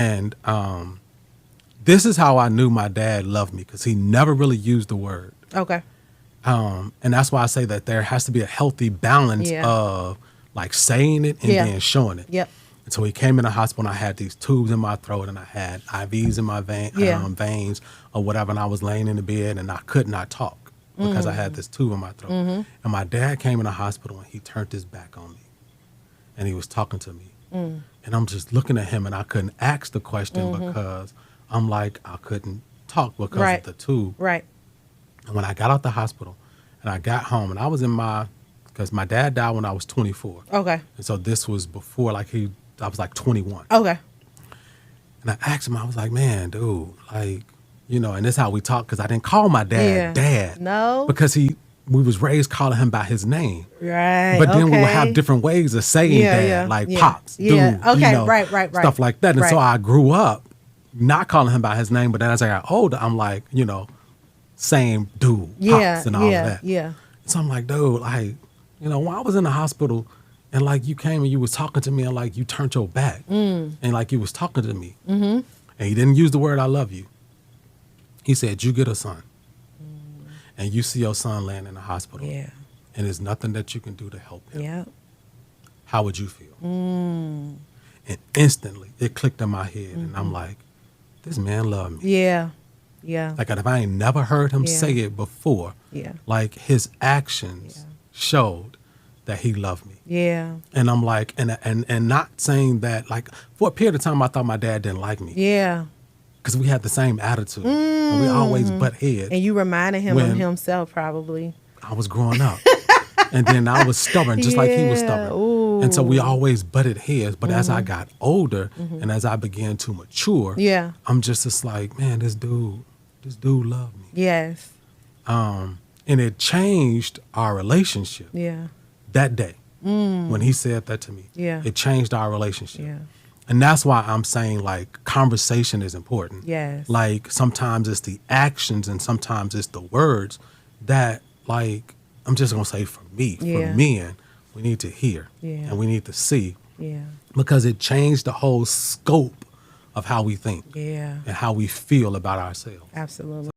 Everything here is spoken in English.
And this is how I knew my dad loved me, because he never really used the word. Okay. And that's why I say that there has to be a healthy balance of like saying it and then showing it. Yep. And so he came in the hospital and I had these tubes in my throat and I had IVs in my veins or whatever. And I was laying in the bed and I could not talk because I had this tube in my throat. And my dad came in the hospital and he turned his back on me and he was talking to me. And I'm just looking at him and I couldn't ask the question because I'm like, I couldn't talk because of the tube. Right. And when I got out the hospital and I got home and I was because my dad died when I was 24. Okay. And so this was before I was like 21. Okay. And I asked him, I was like, man, dude, like, and this is how we talk, because I didn't call my dad dad. No. Because we was raised calling him by his name. Right. But then we would have different ways of saying dad, like pops, dude, okay, right. stuff like that. And so I grew up not calling him by his name, but then as I got older, I'm like, saying dude, pops, and all of that. Yeah. So I'm like, dude, like, when I was in the hospital and like you came and you was talking to me and like you turned your back and like you was talking to me and he didn't use the word I love you. He said, you get a son and you see your son laying in the hospital and there's nothing that you can do to help him. Yeah. How would you feel? And instantly it clicked in my head and I'm like, this man loved me. Yeah. Yeah. Like if I ain't never heard him say it before, like his actions showed that he loved me. Yeah. And I'm like, and not saying that, like, for a period of time, I thought my dad didn't like me. Yeah. Because we had the same attitude. And we always butt heads. And you reminded him of himself, probably. I was growing up. And then I was stubborn, just like he was stubborn. Ooh. And so we always butted heads. But as I got older and as I began to mature, I'm just like, man, this dude loved me. Yes. And it changed our relationship. Yeah. That day, when he said that to me, it changed our relationship. Yeah. And that's why I'm saying, like, conversation is important. Yes. Like, sometimes it's the actions and sometimes it's the words that, like, I'm just going to say for me, for men, we need to hear and we need to see. Yeah. Because it changed the whole scope of how we think and and how we feel about ourselves. Absolutely.